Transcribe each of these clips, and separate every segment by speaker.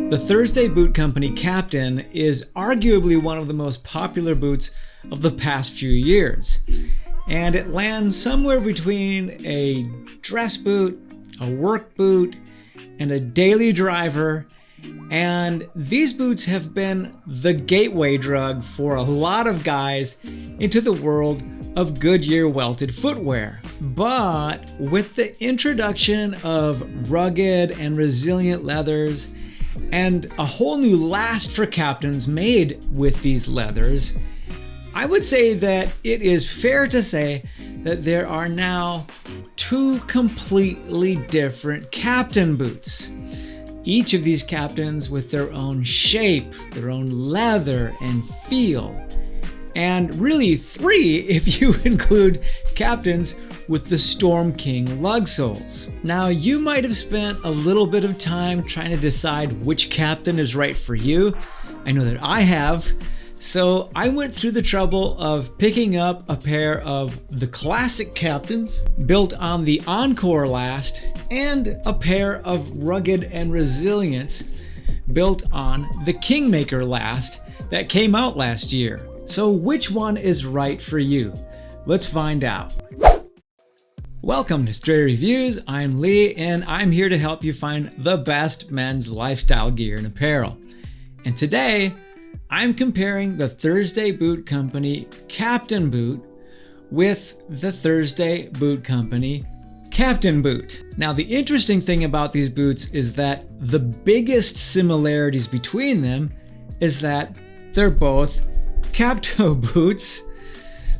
Speaker 1: The Thursday Boot Company Captain is arguably one of the most popular boots of the past few years, and it lands somewhere between a dress boot, a work boot, and a daily driver. And these boots have been the gateway drug for a lot of guys into the world of Goodyear welted footwear. But with the introduction of rugged and resilient leathers and a whole new last for captains made with these leathers, I would say that it is fair to say that there are now two completely different captain boots. Each of these captains with their own shape, their own leather and feel. And really three if you include captains with the Storm King lug soles. Now you might have spent a little bit of time trying to decide which captain is right for you. I know that I have. So I went through the trouble of picking up a pair of the classic captains built on the Encore last and a pair of rugged and resilience built on the Kingmaker last that came out last year. So which one is right for you? Let's find out. Welcome to Stray Reviews. I'm Lee and I'm here to help you find the best men's lifestyle gear and apparel. And today, I'm comparing the Thursday Boot Company Captain Boot with the Thursday Boot Company Captain Boot. Now, the interesting thing about these boots is that the biggest similarities between them is that they're both Capto boots.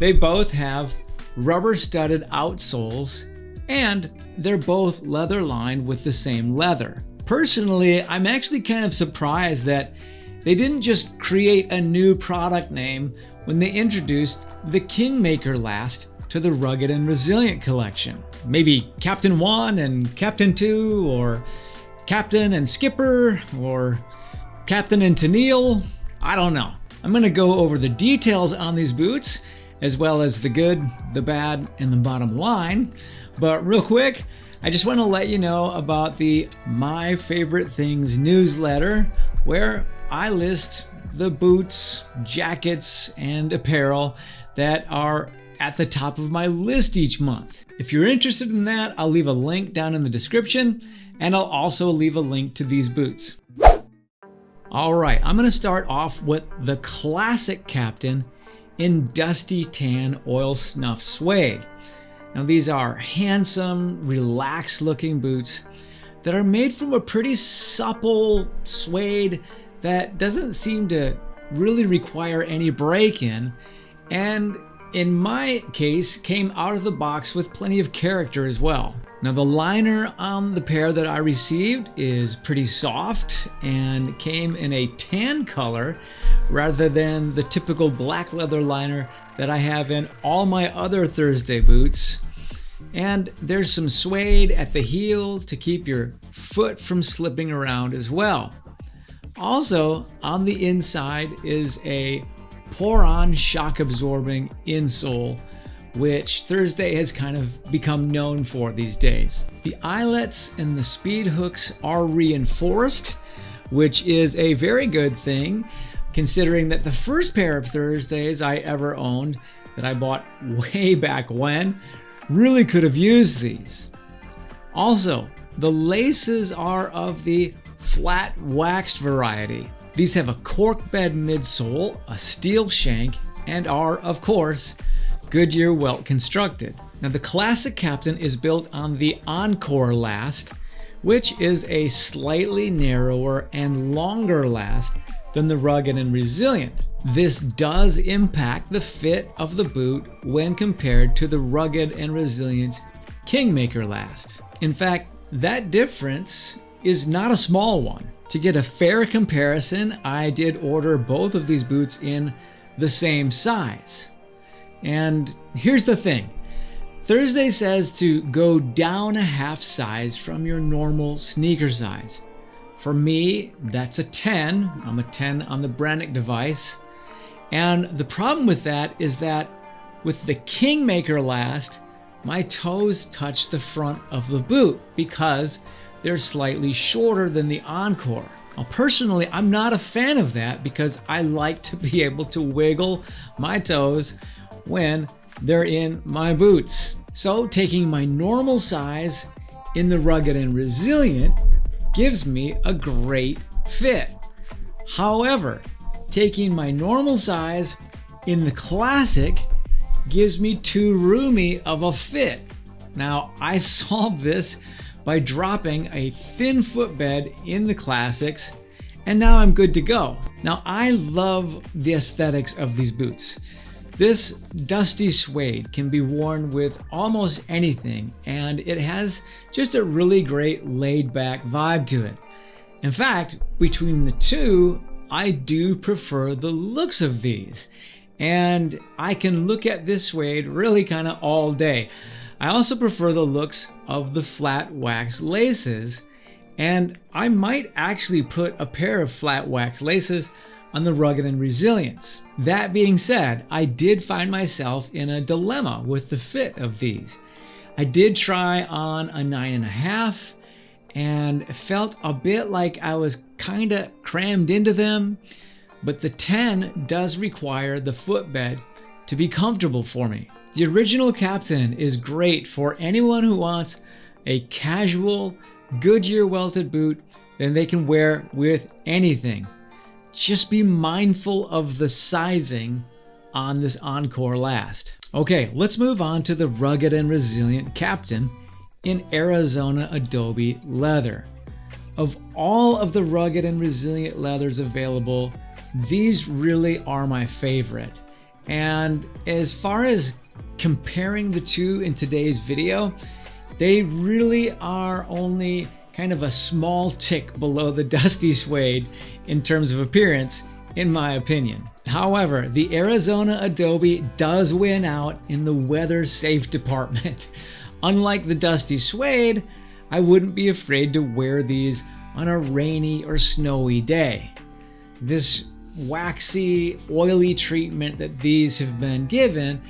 Speaker 1: They both have rubber-studded outsoles, and they're both leather lined with the same leather. Personally, I'm actually kind of surprised that they didn't just create a new product name when they introduced the Kingmaker last to the Rugged and Resilient collection. Maybe Captain 1 and Captain 2, or Captain and Skipper, or Captain and Tennille. I don't know. I'm going to go over the details on these boots, as well as the good, the bad, and the bottom line. But real quick, I just want to let you know about the My Favorite Things newsletter, where I list the boots, jackets, and apparel that are at the top of my list each month. If you're interested in that, I'll leave a link down in the description, and I'll also leave a link to these boots. All right, I'm going to start off with the classic Captain in dusty tan oil snuff suede. Now these are handsome, relaxed looking boots that are made from a pretty supple suede that doesn't seem to really require any break-in, and in my case came out of the box with plenty of character as well. Now the liner on the pair that I received is pretty soft and came in a tan color rather than the typical black leather liner that I have in all my other Thursday boots. And there's some suede at the heel to keep your foot from slipping around as well. Also, on the inside is a pour-on shock-absorbing insole, which Thursday has kind of become known for these days. The eyelets and the speed hooks are reinforced, which is a very good thing, considering that the first pair of Thursdays I ever owned, that I bought way back when, really could have used these. Also, the laces are of the flat waxed variety. These have a cork bed midsole, a steel shank, and are, of course, Goodyear welt constructed. Now the classic Captain is built on the Encore last, which is a slightly narrower and longer last than the Rugged and Resilient. This does impact the fit of the boot when compared to the Rugged and Resilient Kingmaker last. In fact, that difference is not a small one. To get a fair comparison, I did order both of these boots in the same size. And here's the thing. Thursday says to go down a half size from your normal sneaker size. For me, that's a 10. I'm a 10 on the Brannick device. And the problem with that is that with the Kingmaker last, my toes touch the front of the boot because they're slightly shorter than the Encore. Now, personally, I'm not a fan of that because I like to be able to wiggle my toes when they're in my boots. So taking my normal size in the Rugged and Resilient gives me a great fit. However, taking my normal size in the Classic gives me too roomy of a fit. Now, I solved this by dropping a thin footbed in the Classics, and now I'm good to go. Now, I love the aesthetics of these boots. This dusty suede can be worn with almost anything, and it has just a really great laid-back vibe to it. In fact, between the two, I do prefer the looks of these, and I can look at this suede really kind of all day. I also prefer the looks of the flat wax laces, and I might actually put a pair of flat wax laces on the Rugged and Resilience. That being said, I did find myself in a dilemma with the fit of these. I did try on a 9.5 and felt a bit like I was kinda crammed into them, but the 10 does require the footbed to be comfortable for me. The original Captain is great for anyone who wants a casual Goodyear welted boot that they can wear with anything. Just be mindful of the sizing on this Encore last. Okay, let's move on to the Rugged and Resilient Captain in Arizona Adobe leather. Of all of the Rugged and Resilient leathers available, these really are my favorite. And as far as comparing the two in today's video, they really are only kind of a small tick below the dusty suede in terms of appearance, in my opinion. However, the Arizona Adobe does win out in the weather safe department. Unlike the dusty suede, I wouldn't be afraid to wear these on a rainy or snowy day. This waxy, oily treatment that these have been given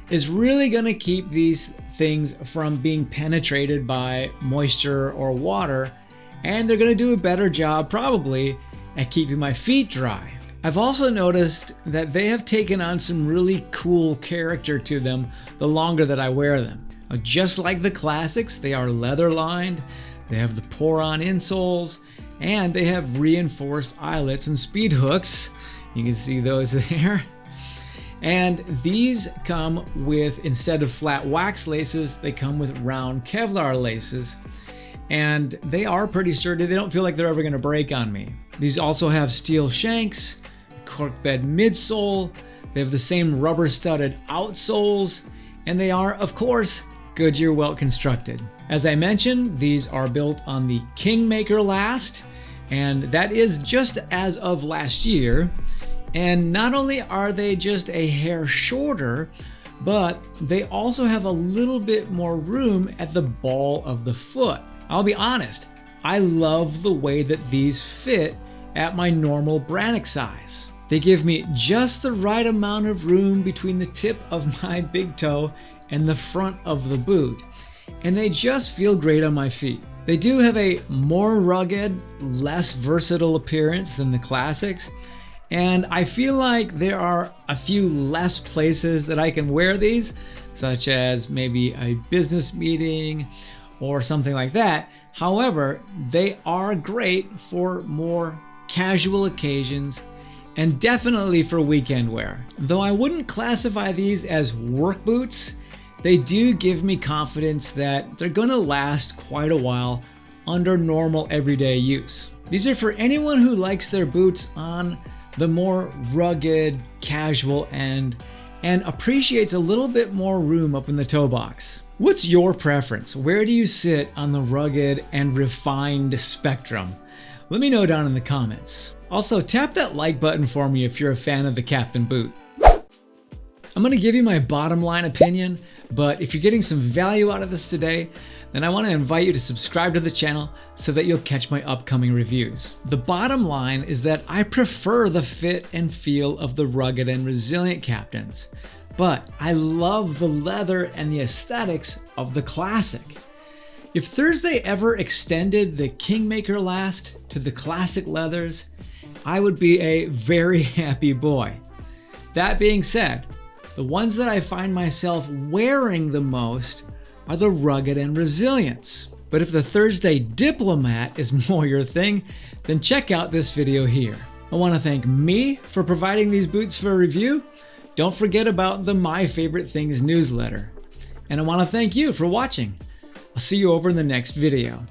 Speaker 1: is really going to keep these things from being penetrated by moisture or water, and they're going to do a better job probably at keeping my feet dry. I've also noticed that they have taken on some really cool character to them the longer that I wear them. Just like the Classics, they are leather lined, they have the pour-on insoles, and they have reinforced eyelets and speed hooks. You can see those there. And these come with, instead of flat wax laces, they come with round Kevlar laces. And they are pretty sturdy. They don't feel like they're ever going to break on me. These also have steel shanks, cork bed midsole. They have the same rubber studded outsoles. And they are, of course, Goodyear welt constructed. As I mentioned, these are built on the Kingmaker last. And that is just as of last year. And not only are they just a hair shorter, but they also have a little bit more room at the ball of the foot. I'll be honest, I love the way that these fit at my normal Brannock size. They give me just the right amount of room between the tip of my big toe and the front of the boot, and they just feel great on my feet. They do have a more rugged, less versatile appearance than the Classics, and I feel like there are a few less places that I can wear these, such as maybe a business meeting or something like that. However, they are great for more casual occasions and definitely for weekend wear. Though I wouldn't classify these as work boots, they do give me confidence that they're gonna last quite a while under normal everyday use. These are for anyone who likes their boots on the more rugged, casual end and appreciates a little bit more room up in the toe box. What's your preference? Where do you sit on the rugged and refined spectrum? Let me know down in the comments. Also, tap that like button for me if you're a fan of the Captain boot. I'm going to give you my bottom line opinion, but if you're getting some value out of this today, then I want to invite you to subscribe to the channel so that you'll catch my upcoming reviews. The bottom line is that I prefer the fit and feel of the Rugged and Resilient Captains, but I love the leather and the aesthetics of the Classic. If Thursday ever extended the Kingmaker last to the classic leathers, I would be a very happy boy. That being said, the ones that I find myself wearing the most are the rugged and resilience. But if the Thursday Diplomat is more your thing, then check out this video here. I want to thank me for providing these boots for a review. Don't forget about the My Favorite Things newsletter. And I want to thank you for watching. I'll see you over in the next video.